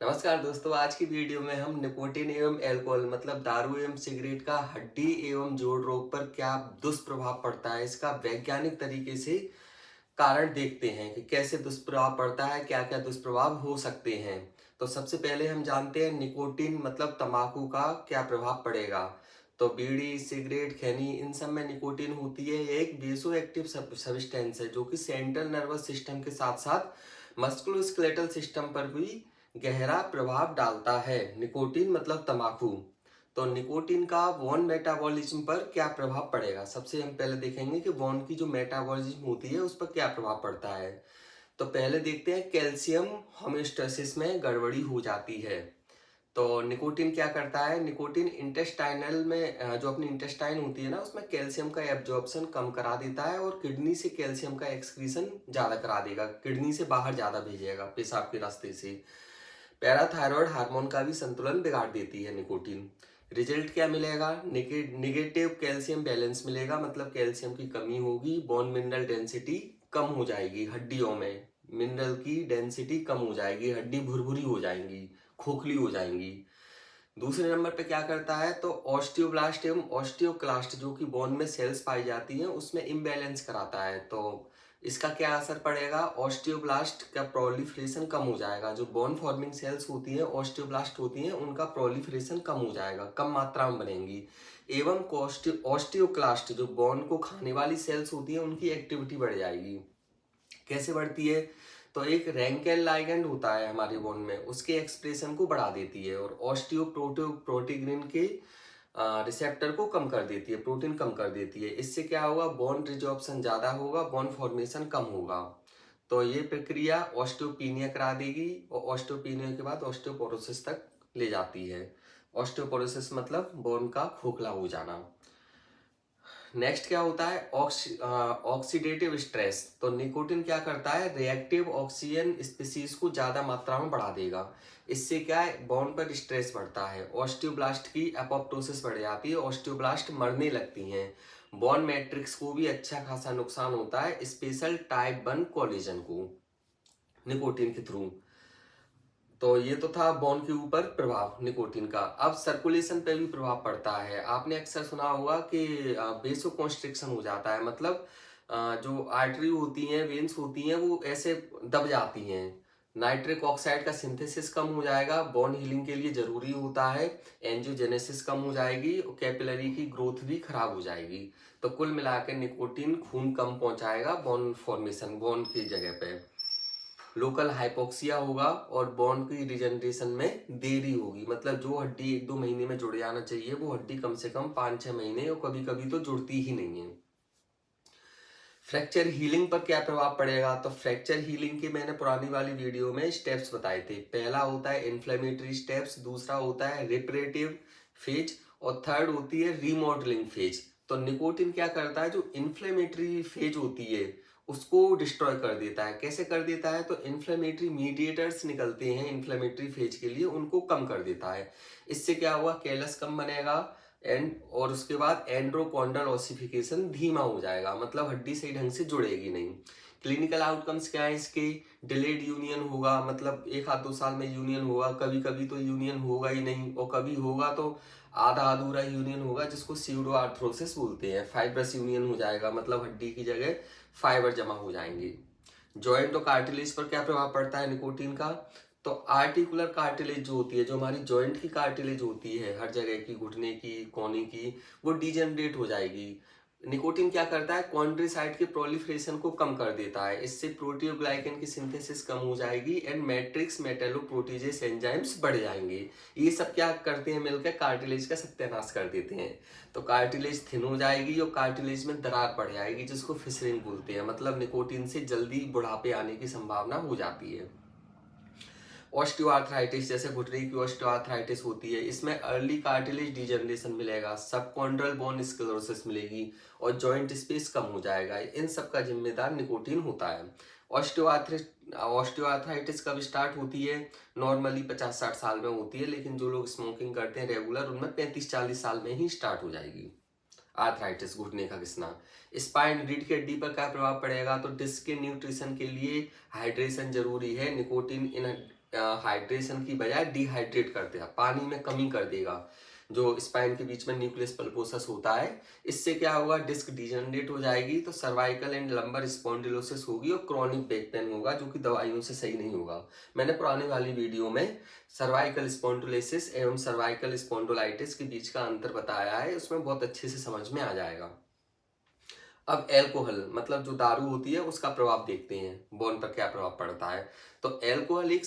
नमस्कार दोस्तों, आज की वीडियो में हम निकोटीन एवं अल्कोहल मतलब दारू एवं सिगरेट का हड्डी एवं जोड़ रोग पर क्या दुष्प्रभाव पड़ता है, इसका वैज्ञानिक तरीके से कारण देखते हैं कि कैसे दुष्प्रभाव पड़ता है, क्या क्या दुष्प्रभाव हो सकते हैं। तो सबसे पहले हम जानते हैं निकोटीन मतलब तंबाकू का क्या प्रभाव पड़ेगा। तो बीड़ी, सिगरेट, खैनी इन सब में निकोटीन होती है। ये एक बेसो एक्टिव सब्सटेंस है जो कि सेंट्रल नर्वस सिस्टम के साथ साथ मस्कुलोस्केलेटल सिस्टम पर भी गहरा प्रभाव डालता है। निकोटीन मतलब तंबाकू। तो निकोटीन का बोन मेटाबॉलिज्म पर क्या प्रभाव पड़ेगा, सबसे हम पहले देखेंगे कि बोन की जो मेटाबॉलिज्म होती है उस पर क्या प्रभाव पड़ता है। तो पहले देखते हैं कैल्शियम होम्योस्टेसिस में गड़बड़ी हो जाती है। तो निकोटीन क्या करता है, निकोटीन इंटेस्टाइनल में जो अपनी इंटेस्टाइन होती है ना, उसमें कैल्शियम का एब्जॉर्प्शन कम करा देता है और किडनी से कैल्शियम का एक्सक्रीशन ज़्यादा करा देगा, किडनी से बाहर ज़्यादा भेजेगा पेशाब के रास्ते से। पैराथायरॉयड हार्मोन का भी संतुलन बिगाड़ देती है निकोटीन। रिजल्ट क्या मिलेगा, निगेटिव कैल्शियम बैलेंस मिलेगा, मतलब कैल्शियम की कमी होगी, बोन मिनरल डेंसिटी कम हो जाएगी, हड्डियों में मिनरल की डेंसिटी कम हो जाएगी, हड्डी भुरभुरी हो जाएंगी, खोखली हो जाएंगी। दूसरे नंबर पे क्या करता है, तो ऑस्टियोब्लास्ट एवं ऑस्टियोक्लास्ट जो कि बोन में सेल्स पाई जाती हैं उसमें इम्बैलेंस कराता है। तो इसका क्या असर पड़ेगा, ऑस्टियोब्लास्ट का प्रोलिफरेशन कम हो जाएगा, जो बोन फॉर्मिंग सेल्स होती हैं ऑस्टियोब्लास्ट होती हैं उनका प्रोलिफरेशन कम हो जाएगा, कम मात्रा में बनेंगी। एवं ऑस्टियोक्लास्ट जो बोन को खाने वाली सेल्स होती हैं उनकी एक्टिविटी बढ़ जाएगी। कैसे बढ़ती है, तो एक रैंकेल लाइगेंड होता है हमारे बोन में, उसके एक्सप्रेशन को बढ़ा देती है और प्रोटीग्रिन के रिसेप्टर को कम कर देती है, प्रोटीन कम कर देती है। इससे क्या होगा, बोन रिजॉर्प्शन ज़्यादा होगा, बोन फॉर्मेशन कम होगा। तो ये प्रक्रिया ऑस्टियोपीनिया करा देगी और ऑस्टियोपीनिया के बाद ऑस्टियोपोरोसिस तक ले जाती है। ऑस्टियोपोरोसिस मतलब बोन का खोखला हो जाना। नेक्स्ट क्या होता है, ऑक्सीडेटिव स्ट्रेस। तो निकोटीन क्या करता है, रिएक्टिव ऑक्सीजन स्पीसीज को ज्यादा मात्रा में बढ़ा देगा। इससे क्या है, बोन पर स्ट्रेस बढ़ता है, ऑस्टियोब्लास्ट की एपोप्टोसिस बढ़ जाती है, ऑस्टियोब्लास्ट मरने लगती हैं, बोन मैट्रिक्स को भी अच्छा खासा नुकसान होता है, स्पेशल टाइप 1 कोलिजन को निकोटीन के थ्रू। तो ये तो था बोन के ऊपर प्रभाव निकोटीन का। अब सर्कुलेशन पे भी प्रभाव पड़ता है। आपने अक्सर सुना होगा कि वेसोकॉन्स्ट्रिक्शन हो जाता है, मतलब जो आर्टरी होती हैं, वेन्स होती हैं, वो ऐसे दब जाती हैं। नाइट्रिक ऑक्साइड का सिंथेसिस कम हो जाएगा, बोन हीलिंग के लिए जरूरी होता है। एंजियोजेनेसिस कम हो जाएगी और कैपिलरी की ग्रोथ भी खराब हो जाएगी। तो कुल मिलाकर निकोटीन खून कम पहुंचाएगा बोन फॉर्मेशन, बोन की जगह पे लोकल हाइपोक्सिया होगा और बोन की रिजनरेशन में देरी होगी, मतलब जो हड्डी 1-2 महीने में जुड़ जाना चाहिए वो हड्डी कम से कम 5-6 महीने और कभी कभी तो जुड़ती ही नहीं है। फ्रैक्चर हीलिंग पर क्या प्रभाव पड़ेगा, तो फ्रैक्चर हीलिंग के मैंने पुरानी वाली वीडियो में स्टेप्स बताए थे। पहला होता है इन्फ्लेमेटरी स्टेप्स, दूसरा होता है रिपरेटिव फेज और थर्ड होती है रीमॉडलिंग फेज। तो निकोटीन क्या करता है, जो इन्फ्लेमेटरी फेज होती है उसको डिस्ट्रॉय कर देता है। कैसे कर देता है, तो इन्फ्लेमेटरी मीडिएटर्स निकलते हैं इन्फ्लेमेटरी फेज के लिए, उनको कम कर देता है। इससे क्या हुआ, कैलस कम बनेगा एंड और उसके बाद एंड्रोकॉन्डल ऑसिफिकेशन धीमा हो जाएगा, मतलब हड्डी सही ढंग से जुड़ेगी नहीं। क्लिनिकल आउटकम्स क्या है इसके, डिलेड यूनियन होगा, मतलब 1-2 साल में यूनियन होगा, कभी कभी तो यूनियन होगा ही नहीं और कभी होगा तो आधा अधूरा यूनियन होगा, जिसको सीडो आर्थ्रोसिस बोलते हैं। फाइब्रस यूनियन हो जाएगा, मतलब हड्डी की जगह फाइबर जमा हो जाएंगे। जॉइंट और कार्टिलेज पर क्या प्रभाव पड़ता है निकोटीन का, तो आर्टिकुलर कार्टिलेज जो होती है, जो हमारी जॉइंट की कार्टिलेज होती है हर जगह की, घुटने की, कोहनी की, वो डिजेनरेट हो जाएगी। निकोटीन क्या करता है, कॉन्ड्रोसाइट के प्रोलिफरेशन को कम कर देता है, इससे प्रोटियोग्लाइकन की सिंथेसिस कम हो जाएगी एंड मैट्रिक्स मेटेलोप्रोटीजेस एंजाइम्स बढ़ जाएंगे। ये सब क्या करते हैं, मिलकर कार्टिलेज का सत्यानाश कर देते हैं। तो कार्टिलेज थिन हो जाएगी और कार्टिलेज में दरार पड़ जाएगी, जिसको फिशरिंग बोलते हैं, मतलब निकोटीन से जल्दी बुढ़ापे आने की संभावना हो जाती है। ऑस्टियोआर्थराइटिस, जैसे घुटने की ऑस्टियोआर्थराइटिस होती है, इसमें अर्ली कार्टिलेज डिजनरेशन मिलेगा, सबकॉन्ड्रल बोन स्क्लेरोसिस मिलेगी और जॉइंट स्पेस कम हो जाएगा। इन सब का जिम्मेदार निकोटीन होता है। ऑस्टियोआर्थराइटिस कब स्टार्ट होती है, नॉर्मली 50-60 साल में होती है, लेकिन जो लोग स्मोकिंग करते हैं रेगुलर, उनमें 35-40 साल में ही स्टार्ट हो जाएगी आर्थराइटिस, घुटने का घिसना। स्पाइन, रीढ़ की हड्डी पर क्या प्रभाव पड़ेगा, तो डिस्क के न्यूट्रिशन के लिए हाइड्रेशन जरूरी है। निकोटीन इन हाइड्रेशन की बजाय डिहाइड्रेट कर देगा, पानी में कमी कर देगा। जो स्पाइन के बीच में न्यूक्लियस पल्पोसस होता है, इससे क्या होगा, डिस्क डिजनरेट हो जाएगी, तो सर्वाइकल एंड लंबर स्पॉन्डिलोसिस होगी और क्रॉनिक बैक पेन होगा, जो कि दवाइयों से सही नहीं होगा। मैंने पुराने वाली वीडियो में सर्वाइकल स्पॉन्डिलोसिस एवं सर्वाइकल स्पॉन्डिलाइटिस के बीच का अंतर बताया है, उसमें बहुत अच्छे से समझ में आ जाएगा। अब एल्कोहल मतलब जो दारू होती है उसका प्रभाव देखते हैं, बोन पर क्या प्रभाव पड़ता है। तो एल्कोहल एक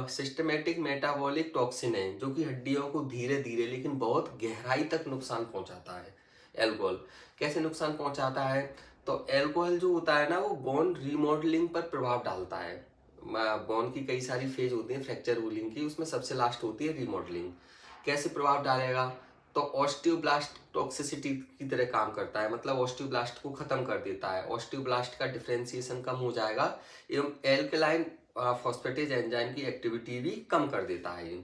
सिस्टमेटिक मेटाबॉलिक टॉक्सिन है, जो कि हड्डियों को धीरे धीरे लेकिन बहुत गहराई तक नुकसान पहुंचाता है। एल्कोहल कैसे नुकसान पहुंचाता है, तो एल्कोहल जो होता है ना, वो बोन रीमॉडलिंग पर प्रभाव डालता है। बोन की कई सारी फेज होती है फ्रैक्चर हीलिंग की, उसमें सबसे लास्ट होती है रीमॉडलिंग। कैसे प्रभाव डालेगा, तो ऑस्टियोब्लास्ट टॉक्सिसिटी की तरह काम करता है, मतलब ऑस्टियोब्लास्ट को खत्म कर देता है, ऑस्टियोब्लास्ट का डिफरेंशिएशन कम हो जाएगा एवं एल्कलाइन फॉस्फेटेज एंजाइम की एक्टिविटी भी कम कर देता है।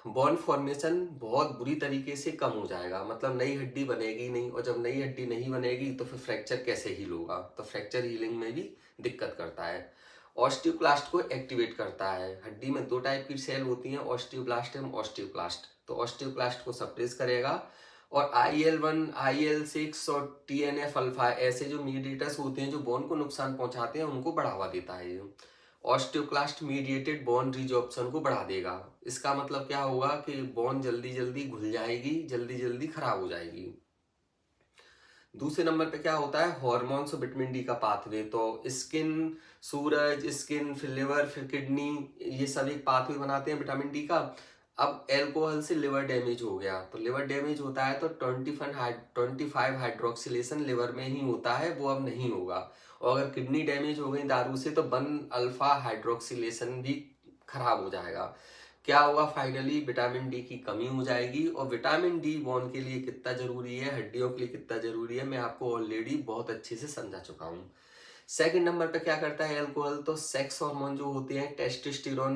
बोन फॉर्मेशन बहुत बुरी तरीके से कम हो जाएगा, मतलब नई हड्डी बनेगी नहीं, और जब नई हड्डी नहीं बनेगी तो फिर फ्रैक्चर कैसे हील होगा, तो फ्रैक्चर हीलिंग में भी दिक्कत करता है। ऑस्टियोक्लास्ट को एक्टिवेट करता है, हड्डी में दो टाइप की सेल होती हैं, ऑस्टियोब्लास्ट एवं ऑस्टियोक्लास्ट, तो ऑस्टियोक्लास्ट को सप्रेस करेगा। और IL-1, IL-6 और TNF अल्फा ऐसे जो मीडिएटर्स होते हैं जो बोन को नुकसान पहुंचाते हैं, उनको बढ़ावा देता है ये। ऑस्टियोक्लास्ट मीडिएटेड बोन रिजॉर्प्शन को बढ़ा देगा। इसका मतलब क्या होगा कि बोन जल्दी जल्दी घुल जाएगी, जल्दी जल्दी खराब हो जाएगी। दूसरे नंबर पे क्या होता है, हॉर्मोन्स और विटामिन डी का पाथवे। तो स्किन, सूरज, स्किन, फिर लिवर, फिर किडनी, ये सब एक पाथवे बनाते हैं विटामिन डी का। अब एल्कोहल से लिवर डैमेज हो गया, तो लिवर डैमेज होता है तो 25 हाइड्रोक्सिलेशन लिवर में ही होता है, वो अब नहीं होगा। और अगर किडनी डैमेज हो गई दारू से, तो 1 अल्फा हाइड्रोक्सिलेशन भी खराब हो जाएगा। क्या होगा, फाइनली विटामिन डी की कमी हो जाएगी। और विटामिन डी बोन के लिए कितना जरूरी है, हड्डियों के लिए कितना जरूरी है, मैं आपको ऑलरेडी बहुत अच्छे से समझा चुका हूँ। सेकंड नंबर पे क्या करता है एल्कोहल, तो सेक्स हार्मोन जो होते हैं, टेस्टोस्टेरोन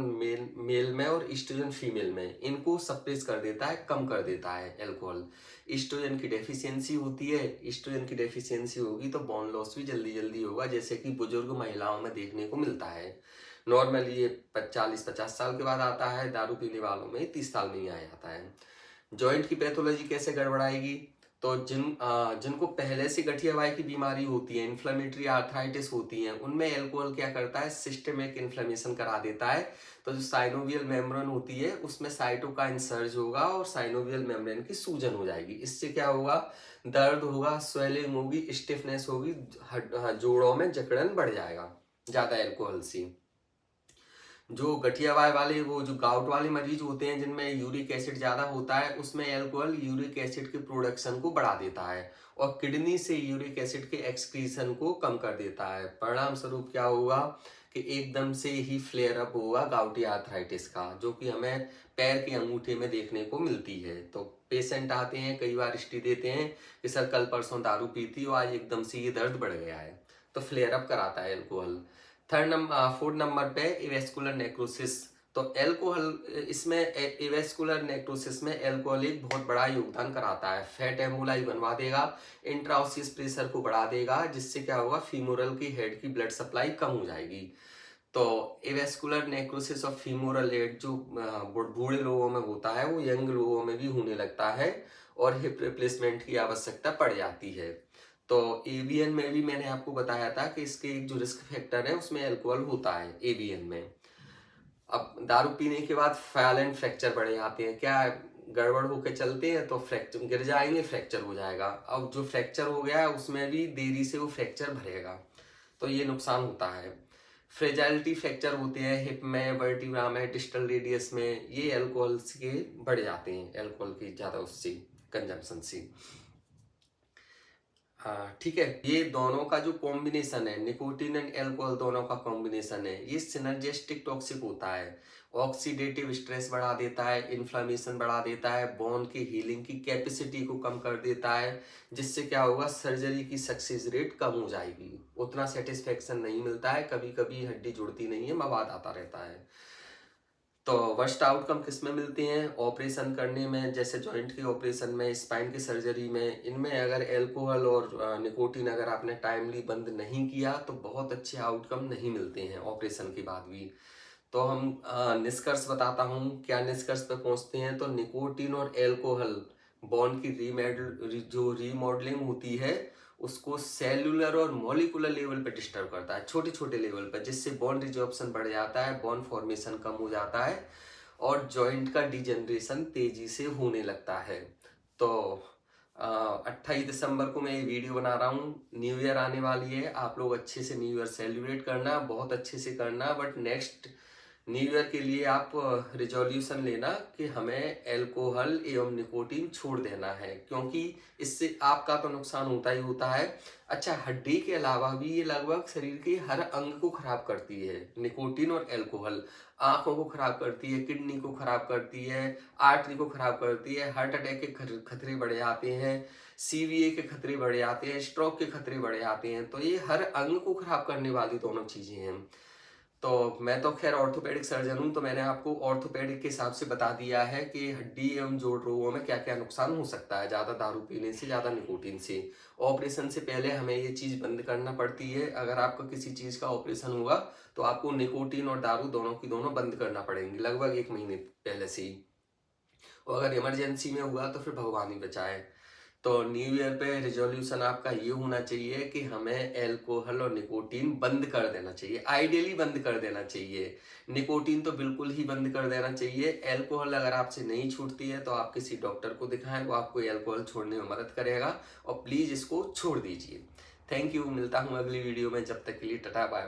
मेल में और ईस्ट्रोजन फीमेल में, इनको सप्रेस कर देता है, कम कर देता है एल्कोहल। ईस्ट्रोजन की डेफिशिएंसी होती है, ईस्ट्रोजन की डेफिशिएंसी होगी तो बोन लॉस भी जल्दी जल्दी होगा, जैसे कि बुजुर्ग महिलाओं में देखने को मिलता है। नॉर्मली ये 40-50 साल के बाद आता है, दारू पीने वालों में 30 साल में ही आ जाता है। जॉइंट की पैथोलॉजी कैसे गड़बड़ाएगी, तो जिनको पहले से गठिया वाई की बीमारी होती है, इन्फ्लेमेटरी आर्थराइटिस होती है, उनमें एल्कोहल क्या करता है, सिस्टमिक इन्फ्लेमेशन करा देता है। तो जो साइनोवियल मेम्ब्रेन होती है उसमें साइटोकाइन सर्ज होगा और साइनोवियल मेम्ब्रेन की सूजन हो जाएगी। इससे क्या होगा, दर्द होगा, स्वेलिंग होगी, स्टिफनेस होगी, जोड़ों में जकड़न बढ़ जाएगा ज्यादा एल्कोहल से। जो गठिया वाले, वो जो गाउट वाले मरीज होते हैं जिनमें यूरिक एसिड ज्यादा होता है, उसमें एल्कोहल यूरिक एसिड के प्रोडक्शन को बढ़ा देता है और किडनी से यूरिक एसिड के एक्सक्रीशन को कम कर देता है। परिणाम स्वरूप क्या होगा कि एकदम से ही फ्लेयर अप होगा गाउटी आर्थराइटिस का, जो कि हमें पैर के अंगूठे में देखने को मिलती है। तो पेशेंट आते हैं, कई बार हिस्ट्री देते हैं कि सर कल परसों दारू पीती और आज एकदम से ये दर्द बढ़ गया है, तो फ्लेयर अप कराता है एल्कोहल। फोर्थ नंबर पे इवेस्कुलर नेक्रोसिस। तो एल्कोहल इसमें इवेस्कुलर नेक्रोसिस में एल्कोहल एक बहुत बड़ा योगदान कराता है, फैट एम्बोलाई बनवा देगा, इंट्राओसियस प्रेशर को बढ़ा देगा, जिससे क्या होगा, फीमोरल की हेड की ब्लड सप्लाई कम हो जाएगी। तो इवेस्कुलर नेक्रोसिस ऑफ फीमोरल हेड जो बूढ़े लोगों में होता है, वो यंग लोगों में भी होने लगता है और हिप रिप्लेसमेंट की आवश्यकता पड़ जाती है। तो एवीएन में भी मैंने आपको बताया था कि इसके एक जो रिस्क फैक्टर है उसमें अल्कोहल होता है एवीएन में। अब दारू पीने के बाद फायल एंड फ्रैक्चर बढ़ जाते हैं, क्या गड़बड़ होकर चलते हैं तो फ्रैक्चर गिर जाएंगे, फ्रैक्चर हो जाएगा। अब जो फ्रैक्चर हो गया है उसमें भी देरी से वो फ्रैक्चर भरेगा, तो ये नुकसान होता है। फ्रेजाइलिटी फ्रैक्चर होते हैं हिप में, वर्टिब्रा में, डिस्टल रेडियस में, ये अल्कोहल के बढ़ जाते हैं, अल्कोहल की ज्यादा उससे कंजम्पशन से। हाँ ठीक है, ये दोनों का जो कॉम्बिनेशन है, निकोटीन एंड एल्कोहल दोनों का कॉम्बिनेशन है, ये सिनर्जिस्टिक टॉक्सिक होता है। ऑक्सीडेटिव स्ट्रेस बढ़ा देता है, इन्फ्लामेशन बढ़ा देता है, बोन की हीलिंग की कैपेसिटी को कम कर देता है, जिससे क्या होगा, सर्जरी की सक्सेस रेट कम हो जाएगी, उतना सेटिस्फेक्शन नहीं मिलता है, कभी कभी हड्डी जुड़ती नहीं है, मवाद आता रहता है। तो वर्स्ट आउटकम किस में मिलते हैं, ऑपरेशन करने में, जैसे जॉइंट के ऑपरेशन में, स्पाइन की सर्जरी में, इनमें अगर एल्कोहल और निकोटीन अगर आपने टाइमली बंद नहीं किया तो बहुत अच्छे आउटकम नहीं मिलते हैं ऑपरेशन के बाद भी। तो हम निष्कर्ष बताता हूँ, क्या निष्कर्ष पे पहुंचते हैं। तो निकोटीन और एल्कोहल बॉन्ड की जो रीमॉडलिंग होती है उसको सेलुलर और मॉलिकुलर लेवल पे डिस्टर्ब करता है, छोटे छोटे लेवल पर, जिससे बॉन्ड रिजॉर्प्शन बढ़ जाता है, बॉन्ड फॉर्मेशन कम हो जाता है और जॉइंट का डिजेनरेशन तेजी से होने लगता है। तो 28 दिसंबर को मैं ये वीडियो बना रहा हूँ। न्यू ईयर आने वाली है, आप लोग अच्छे से न्यू ईयर सेलिब्रेट करना, बहुत अच्छे से करना। बट नेक्स्ट न्यू ईयर के लिए आप रिजोल्यूशन लेना कि हमें अल्कोहल एवं निकोटीन छोड़ देना है, क्योंकि इससे आपका तो नुकसान होता ही होता है। अच्छा, हड्डी के अलावा भी ये लगभग शरीर के हर अंग को खराब करती है निकोटीन और अल्कोहल। आंखों को खराब करती है, किडनी को खराब करती है, आर्टरी को खराब करती है, हार्ट अटैक के खतरे बढ़ जाते हैं, सीवीए के खतरे बढ़ जाते हैं, स्ट्रोक के खतरे बढ़ जाते हैं। तो ये हर अंग को खराब करने वाली दोनों चीजें हैं। तो मैं तो खैर ऑर्थोपेडिक सर्जन हूँ, तो मैंने आपको ऑर्थोपेडिक के हिसाब से बता दिया है कि हड्डी एवं जोड़ रोगों में क्या क्या नुकसान हो सकता है ज़्यादा दारू पीने से, ज़्यादा निकोटीन से। ऑपरेशन से पहले हमें ये चीज़ बंद करना पड़ती है। अगर आपका किसी चीज़ का ऑपरेशन होगा तो आपको निकोटीन और दारू दोनों की दोनों बंद करना पड़ेंगी लगभग 1 महीने पहले से ही। और अगर इमरजेंसी में हुआ तो फिर भगवान ही बचाए। तो न्यू ईयर पे रिजोल्यूशन आपका ये होना चाहिए कि हमें अल्कोहल और निकोटीन बंद कर देना चाहिए, आइडियली बंद कर देना चाहिए। निकोटीन तो बिल्कुल ही बंद कर देना चाहिए। अल्कोहल अगर आपसे नहीं छूटती है तो आप किसी डॉक्टर को दिखाएं, वो आपको अल्कोहल छोड़ने में मदद करेगा। और प्लीज इसको छोड़ दीजिए। थैंक यू, मिलता हूँ अगली वीडियो में, जब तक के लिए टाटा बाय।